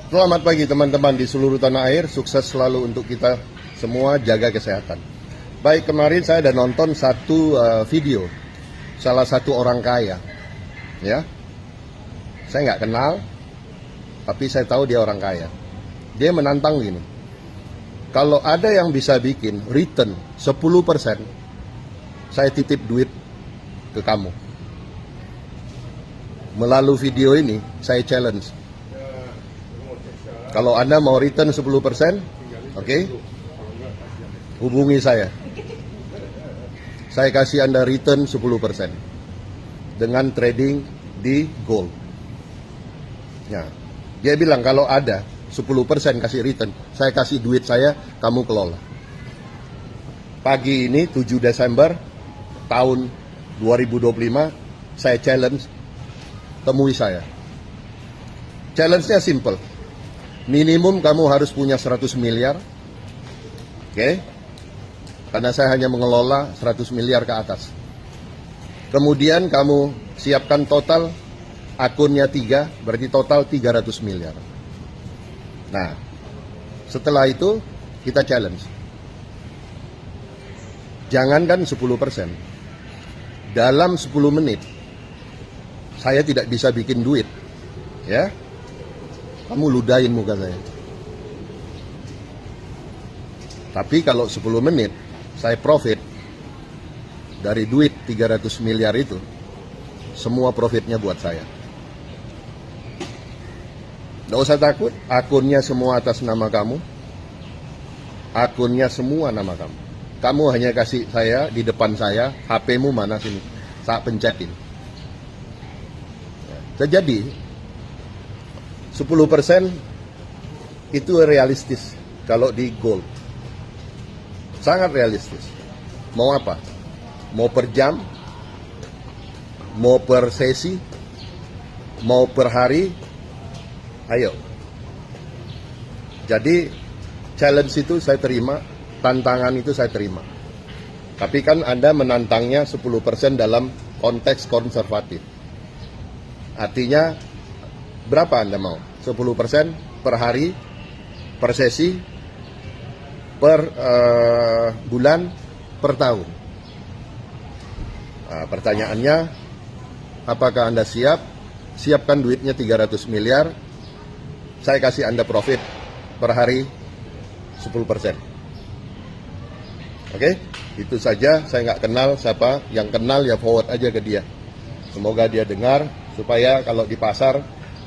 Selamat pagi teman-teman di seluruh tanah air, sukses selalu untuk kita semua, jaga kesehatan. Baik, kemarin saya ada nonton satu video, salah satu orang kaya. Ya, saya nggak kenal, tapi saya tahu dia orang kaya. Dia menantang gini, kalau ada yang bisa bikin return 10%, saya titip duit ke kamu. Melalui video ini, saya challenge. Kalau Anda mau return 10%, oke, hubungi saya. Saya kasih Anda return 10% dengan trading di gold. Ya, dia bilang kalau ada 10% kasih return, saya kasih duit saya, kamu kelola. Pagi ini 7 Desember tahun 2025, saya challenge, temui saya. Challenge-nya simple. Minimum kamu harus punya 100 miliar, oke? Karena saya hanya mengelola 100 miliar ke atas. Kemudian kamu siapkan total, akunnya 3, berarti total 300 miliar. Nah, setelah itu kita challenge. Jangankan 10%, dalam 10 menit, saya tidak bisa bikin duit, ya. Kamu ludahin muka saya. Tapi kalau 10 menit saya profit dari duit 300 miliar itu, semua profitnya buat saya. Nggak usah takut, akunnya semua atas nama kamu. Akunnya semua nama kamu. Kamu hanya kasih saya di depan saya, HP-mu mana sini, saya pencetin. Jadi 10% itu realistis kalau di gold. Sangat realistis. Mau apa? Mau per jam? Mau per sesi? Mau per hari? Ayo. Jadi challenge itu saya terima, tantangan itu saya terima. Tapi kan Anda menantangnya 10% dalam konteks konservatif. Artinya berapa Anda mau? 10% per hari, per sesi, per bulan, per tahun. Nah, pertanyaannya, apakah Anda siap? Siapkan duitnya 300 miliar, saya kasih Anda profit per hari 10%. Oke? Itu saja, saya nggak kenal siapa, yang kenal ya forward aja ke dia. Semoga dia dengar, supaya kalau di pasar,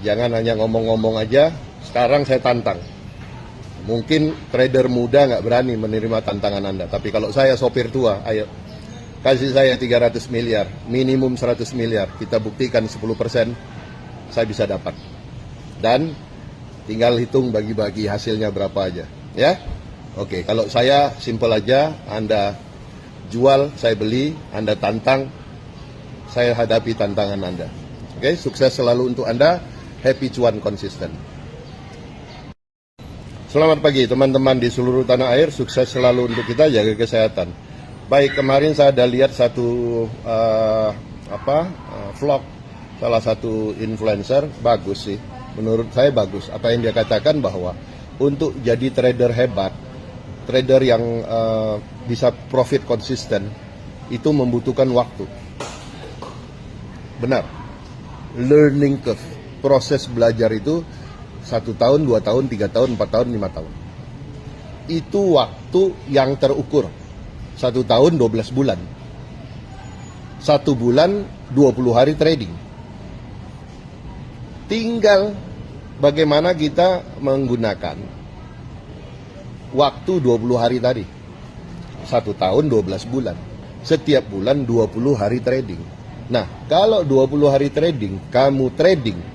jangan hanya ngomong-ngomong aja. Sekarang saya tantang. Mungkin trader muda nggak berani menerima tantangan Anda. Tapi kalau saya sopir tua, ayo. Kasih saya 300 miliar. Minimum 100 miliar. Kita buktikan 10% saya bisa dapat. Dan tinggal hitung bagi-bagi hasilnya berapa aja. Ya? Oke, kalau saya simple aja. Anda jual, saya beli. Anda tantang, saya hadapi tantangan Anda. Oke, sukses selalu untuk Anda. Happy cuan konsisten. Selamat pagi teman-teman di seluruh tanah air, sukses selalu untuk kita, jaga kesehatan. Baik, kemarin saya ada lihat satu vlog salah satu influencer, bagus sih, menurut saya bagus. Apa yang dia katakan bahwa untuk jadi trader hebat, trader yang bisa profit konsisten, itu membutuhkan waktu. Benar, learning curve. Proses belajar itu 1 tahun, 2 tahun, 3 tahun, 4 tahun, 5 tahun. Itu waktu yang terukur. 1 tahun 12 bulan. 1 bulan 20 hari trading. Tinggal bagaimana kita menggunakan waktu 20 hari tadi. 1 tahun 12 bulan. Setiap bulan 20 hari trading. Nah, kalau 20 hari trading, kamu trading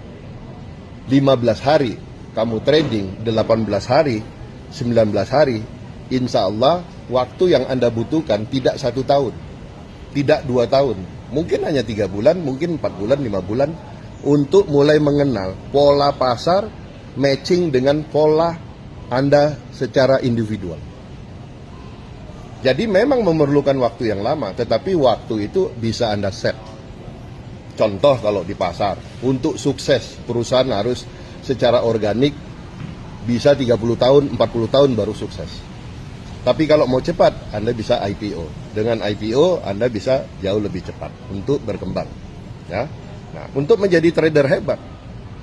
15 hari, kamu trading 18 hari, 19 hari, insya Allah waktu yang Anda butuhkan tidak 1 tahun, tidak 2 tahun, mungkin hanya 3 bulan, mungkin 4 bulan, 5 bulan, untuk mulai mengenal pola pasar, matching dengan pola Anda secara individual. Jadi memang memerlukan waktu yang lama, tetapi waktu itu bisa Anda set. Contoh kalau di pasar, untuk sukses perusahaan harus secara organik bisa 30 tahun, 40 tahun baru sukses. Tapi kalau mau cepat, Anda bisa IPO. Dengan IPO, Anda bisa jauh lebih cepat untuk berkembang. Ya. Nah, untuk menjadi trader hebat,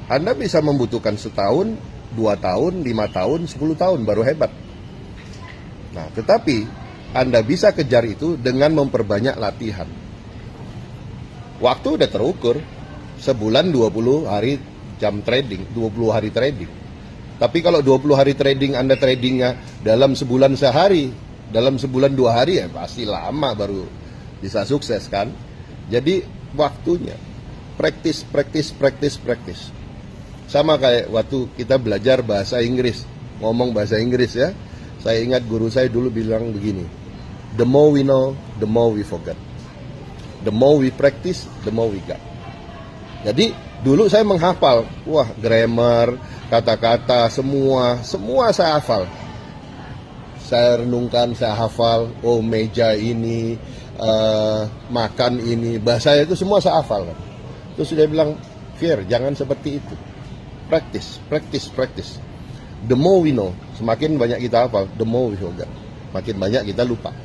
Anda bisa membutuhkan setahun, 2 tahun, 5 tahun, 10 tahun baru hebat. Nah, tetapi Anda bisa kejar itu dengan memperbanyak latihan. Waktu udah terukur, sebulan 20 hari jam trading, 20 hari trading. Tapi kalau 20 hari trading Anda tradingnya dalam sebulan sehari, dalam sebulan 2 hari ya pasti lama baru bisa sukses kan. Jadi waktunya praktis. Sama kayak waktu kita belajar bahasa Inggris, ngomong bahasa Inggris ya. Saya ingat guru saya dulu bilang begini, the more we know, the more we forget. The more we practice, the more we got. Jadi dulu saya menghafal, wah grammar, kata-kata, semua saya hafal. Saya renungkan, saya hafal, oh meja ini, makan ini, bahasa itu semua saya hafal. Terus dia bilang, Fir, jangan seperti itu. Practice. The more we know, semakin banyak kita hafal, the more we forget. Makin banyak kita lupa.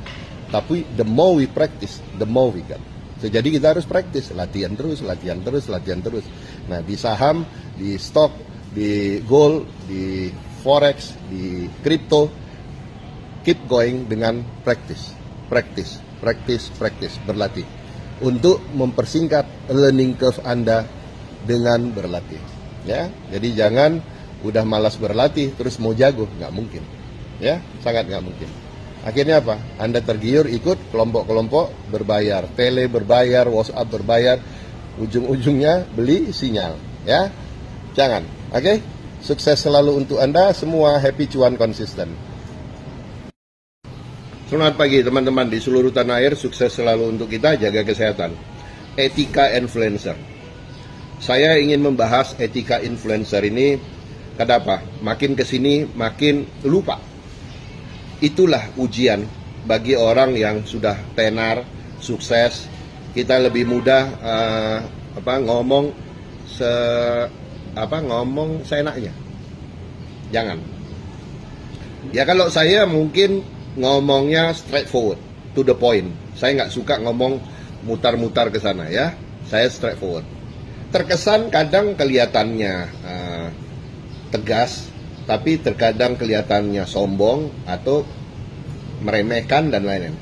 Tapi the more we practice, the more we get. So, jadi kita harus praktis, latihan terus. Nah, di saham, di stok, di gold, di forex, di crypto, keep going dengan praktis, berlatih. Untuk mempersingkat learning curve Anda dengan berlatih. Ya, jadi jangan udah malas berlatih terus mau jago, nggak mungkin. Ya, sangat nggak mungkin. Akhirnya apa? Anda tergiur ikut kelompok-kelompok berbayar, tele berbayar, WhatsApp berbayar, ujung-ujungnya beli sinyal, ya. Jangan. Oke? Sukses selalu untuk Anda, semua happy cuan konsisten. Selamat pagi teman-teman di seluruh tanah air, sukses selalu untuk kita, jaga kesehatan. Etika influencer. Saya ingin membahas etika influencer ini, kenapa? Makin kesini makin lupa. Itulah ujian bagi orang yang sudah tenar, sukses. Kita lebih mudah ngomong seenaknya. Jangan. Ya kalau saya mungkin ngomongnya straightforward, to the point. Saya nggak suka ngomong mutar-mutar ke sana ya. Saya straightforward. Terkesan kadang kelihatannya tegas, tapi terkadang kelihatannya sombong atau meremehkan dan lain-lain.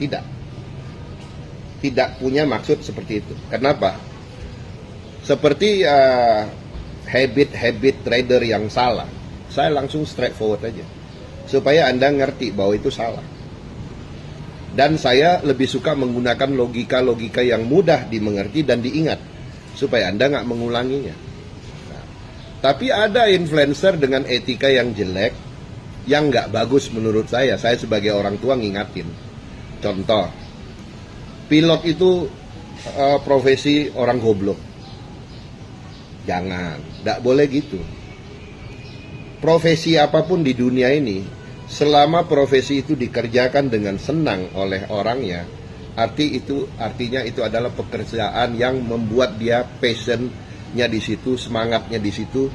Tidak punya maksud seperti itu. Kenapa? Seperti habit trader yang salah, saya langsung straightforward aja supaya Anda ngerti bahwa itu salah. Dan saya lebih suka menggunakan logika-logika yang mudah dimengerti dan diingat supaya Anda nggak mengulanginya. Tapi ada influencer dengan etika yang jelek, yang nggak bagus menurut saya. Saya sebagai orang tua ngingatin. Contoh, pilot itu profesi orang goblok. Jangan, nggak boleh gitu. Profesi apapun di dunia ini, selama profesi itu dikerjakan dengan senang oleh orangnya, artinya itu adalah pekerjaan yang membuat dia passion-nya di situ, semangatnya di situ,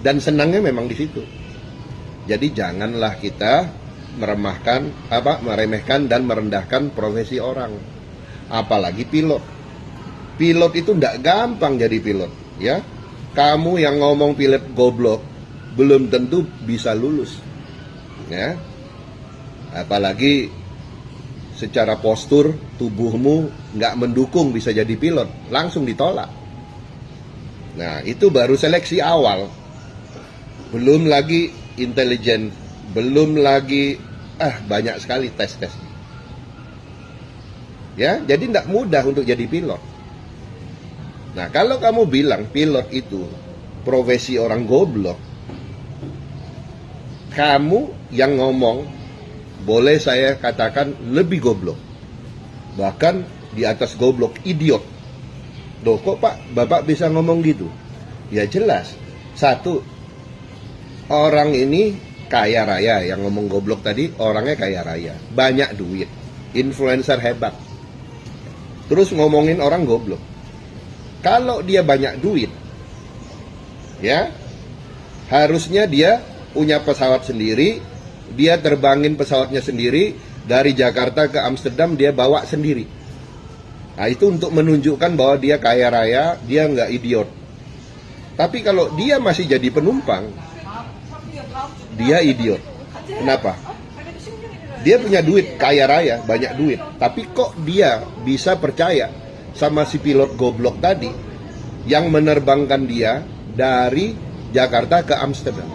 dan senangnya memang di situ. Jadi janganlah kita meremehkan dan merendahkan profesi orang, apalagi pilot. Pilot itu tidak gampang jadi pilot, ya. Kamu yang ngomong pilot goblok belum tentu bisa lulus, ya. Apalagi secara postur tubuhmu nggak mendukung bisa jadi pilot, langsung ditolak. Nah, itu baru seleksi awal. Belum lagi intelijen, belum lagi banyak sekali tes-tes. Ya, jadi tidak mudah untuk jadi pilot. Nah, kalau kamu bilang pilot itu profesi orang goblok, kamu yang ngomong boleh saya katakan lebih goblok. Bahkan di atas goblok, idiot. Loh, kok Pak, Bapak bisa ngomong gitu? Ya jelas. Satu, orang ini kaya raya, yang ngomong goblok tadi orangnya kaya raya, banyak duit, influencer hebat. Terus ngomongin orang goblok. Kalau dia banyak duit, ya harusnya dia punya pesawat sendiri, dia terbangin pesawatnya sendiri, dari Jakarta ke Amsterdam dia bawa sendiri. Nah, itu untuk menunjukkan bahwa dia kaya raya, dia nggak idiot. Tapi kalau dia masih jadi penumpang, dia idiot. Kenapa? Dia punya duit, kaya raya, banyak duit. Tapi kok dia bisa percaya sama si pilot goblok tadi yang menerbangkan dia dari Jakarta ke Amsterdam?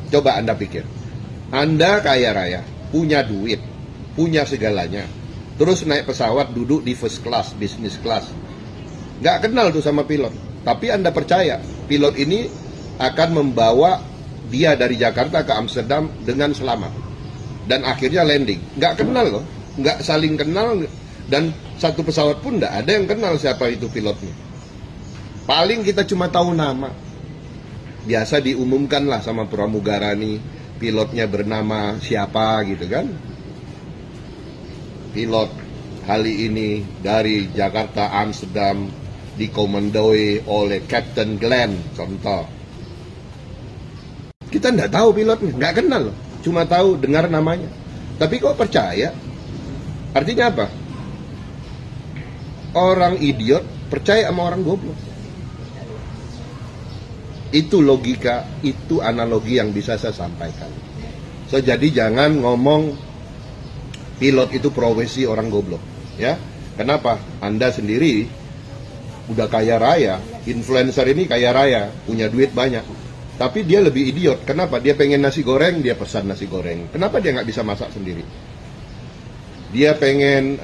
Coba Anda pikir. Anda kaya raya, punya duit, punya segalanya. Terus naik pesawat, duduk di first class, business class. Nggak kenal tuh sama pilot. Tapi Anda percaya, pilot ini akan membawa dia dari Jakarta ke Amsterdam dengan selamat. Dan akhirnya landing. Nggak kenal loh, nggak saling kenal. Dan satu pesawat pun nggak ada yang kenal siapa itu pilotnya. Paling kita cuma tahu nama. Biasa diumumkan lah sama pramugara nih, pilotnya bernama siapa gitu kan. Pilot kali ini dari Jakarta Amsterdam dikomandoi oleh Captain Glenn, contoh. Kita nggak tahu pilotnya, nggak kenal loh, cuma tahu dengar namanya. Tapi kok percaya? Artinya apa? Orang idiot percaya sama orang goblok. Itu logika, itu analogi yang bisa saya sampaikan. So, jadi jangan ngomong pilot itu profesi orang goblok, ya. Kenapa? Anda sendiri udah kaya raya, influencer ini kaya raya, punya duit banyak. Tapi dia lebih idiot. Kenapa? Dia pengen nasi goreng, dia pesan nasi goreng. Kenapa dia nggak bisa masak sendiri? Dia pengen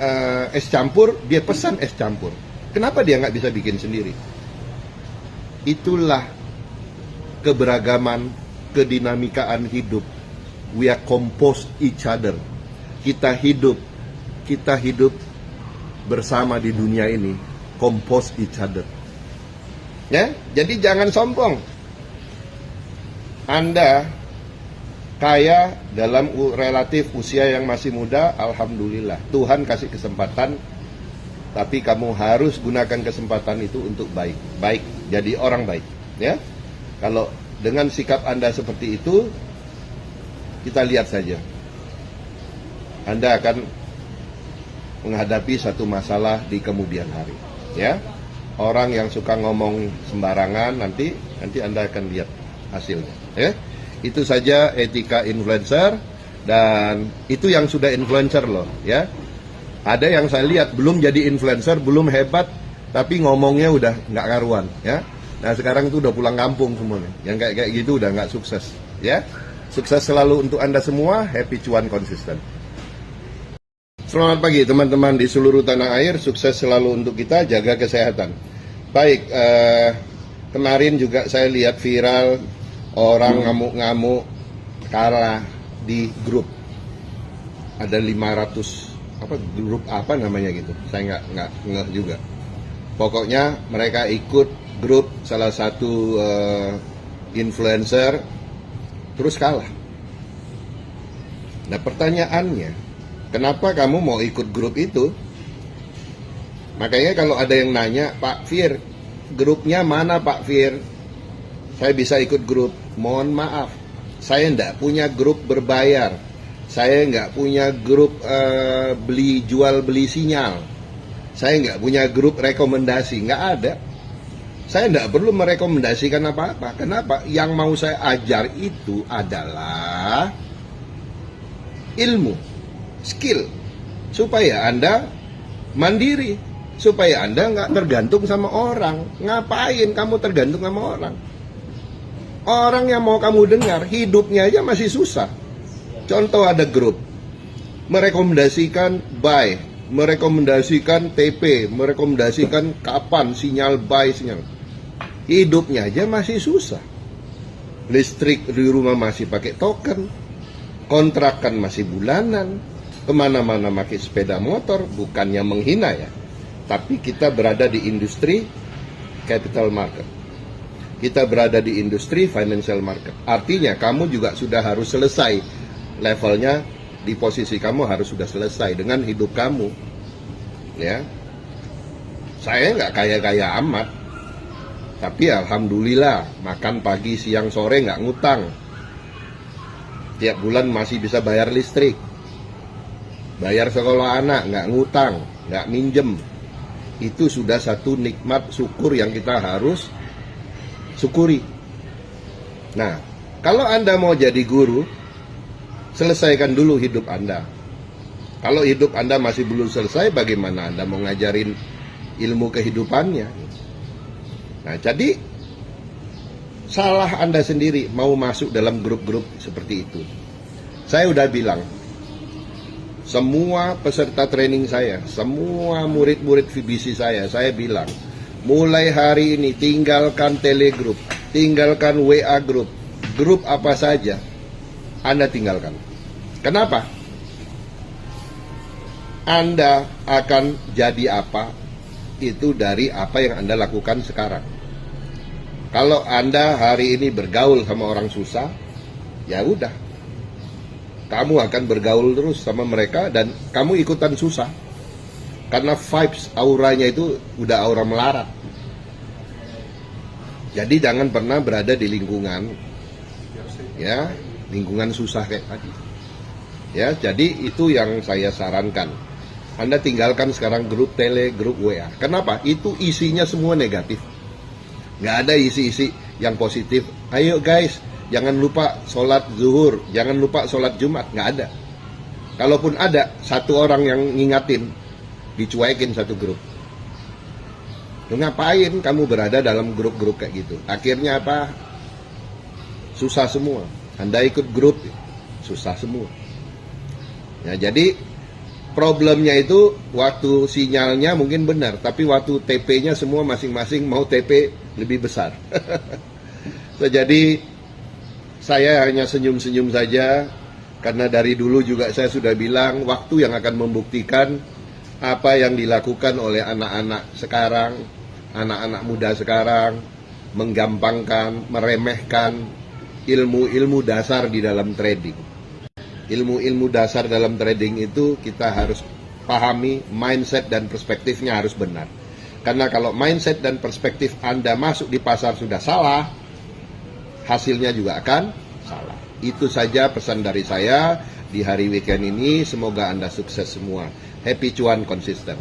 es campur, dia pesan es campur. Kenapa dia nggak bisa bikin sendiri? Itulah keberagaman, kedinamikaan hidup. We are composed each other. Kita hidup bersama di dunia ini, compose each other. Ya, jadi jangan sombong. Anda kaya dalam relatif usia yang masih muda, alhamdulillah. Tuhan kasih kesempatan, tapi kamu harus gunakan kesempatan itu untuk baik. Baik, jadi orang baik, ya. Kalau dengan sikap Anda seperti itu, kita lihat saja. Anda akan menghadapi satu masalah di kemudian hari, ya. Orang yang suka ngomong sembarangan nanti Anda akan lihat hasilnya, ya. Itu saja etika influencer, dan itu yang sudah influencer loh, ya. Ada yang saya lihat belum jadi influencer, belum hebat, tapi ngomongnya udah nggak karuan, ya. Nah sekarang itu udah pulang kampung semuanya. Yang kayak gitu udah nggak sukses, ya. Sukses selalu untuk Anda semua, happy cuan konsisten. Selamat pagi teman-teman di seluruh tanah air, sukses selalu untuk kita, jaga kesehatan. Baik, kemarin juga saya lihat viral orang ngamuk-ngamuk kalah di grup. Ada 500 grup apa namanya gitu. Saya nggak ngeh juga. Pokoknya mereka ikut grup salah satu influencer terus kalah. Nah, pertanyaannya, kenapa kamu mau ikut grup itu? Makanya kalau ada yang nanya, Pak Fir, grupnya mana Pak Fir? Saya bisa ikut grup. Mohon maaf, saya enggak punya grup berbayar. Saya enggak punya grup jual beli sinyal. Saya enggak punya grup rekomendasi, enggak ada. Saya enggak perlu merekomendasikan apa-apa. Kenapa? Yang mau saya ajar itu adalah ilmu, skill, supaya Anda mandiri, supaya Anda nggak tergantung sama orang. Ngapain kamu tergantung sama orang? Orang yang mau kamu dengar, hidupnya aja masih susah. Contoh, ada grup merekomendasikan buy, merekomendasikan TP, merekomendasikan kapan sinyal buy, sinyal. Hidupnya aja masih susah. Listrik di rumah masih pakai token, kontrakan masih bulanan, kemana-mana pakai sepeda motor. Bukannya menghina ya, tapi kita berada di industri capital market. Kita berada di industri financial market. Artinya kamu juga sudah harus selesai levelnya, di posisi kamu harus sudah selesai dengan hidup kamu, ya. Saya nggak kaya-kaya amat, Tapi alhamdulillah, makan pagi, siang, sore nggak ngutang. Tiap bulan masih bisa bayar listrik, bayar sekolah anak, nggak ngutang, nggak minjem. Itu sudah satu nikmat syukur yang kita harus syukuri. Nah, kalau Anda mau jadi guru, selesaikan dulu hidup Anda. Kalau hidup Anda masih belum selesai, bagaimana Anda mau ngajarin ilmu kehidupannya? Nah, jadi salah Anda sendiri mau masuk dalam grup-grup seperti itu. Saya udah bilang, semua peserta training saya, semua murid-murid VBC saya bilang, mulai hari ini tinggalkan telegroup, tinggalkan WA group, grup apa saja Anda tinggalkan. Kenapa? Anda akan jadi apa, itu dari apa yang Anda lakukan sekarang. Kalau Anda hari ini bergaul sama orang susah, ya udah, kamu akan bergaul terus sama mereka dan kamu ikutan susah. Karena vibes, auranya itu udah aura melarat. Jadi jangan pernah berada di lingkungan, ya, lingkungan susah kayak tadi. Ya, jadi itu yang saya sarankan. Anda tinggalkan sekarang grup tele, grup WA. Kenapa? Itu isinya semua negatif. Nggak ada isi-isi yang positif. Ayo guys, jangan lupa sholat zuhur, jangan lupa sholat Jumat. Nggak ada. Kalaupun ada, satu orang yang ngingatin, dicuekin satu grup. Lu ngapain kamu berada dalam grup-grup kayak gitu? Akhirnya apa? Susah semua. Anda ikut grup, susah semua. Ya, jadi problemnya itu waktu sinyalnya mungkin benar, tapi waktu TP-nya semua masing-masing mau TP lebih besar. So, jadi saya hanya senyum-senyum saja, karena dari dulu juga saya sudah bilang waktu yang akan membuktikan apa yang dilakukan oleh anak-anak sekarang, anak-anak muda sekarang, menggampangkan, meremehkan ilmu-ilmu dasar di dalam trading. Ilmu-ilmu dasar dalam trading itu kita harus pahami, mindset dan perspektifnya harus benar. Karena kalau mindset dan perspektif Anda masuk di pasar sudah salah, hasilnya juga akan salah. Itu saja pesan dari saya di hari weekend ini. Semoga Anda sukses semua. Happy cuan konsisten.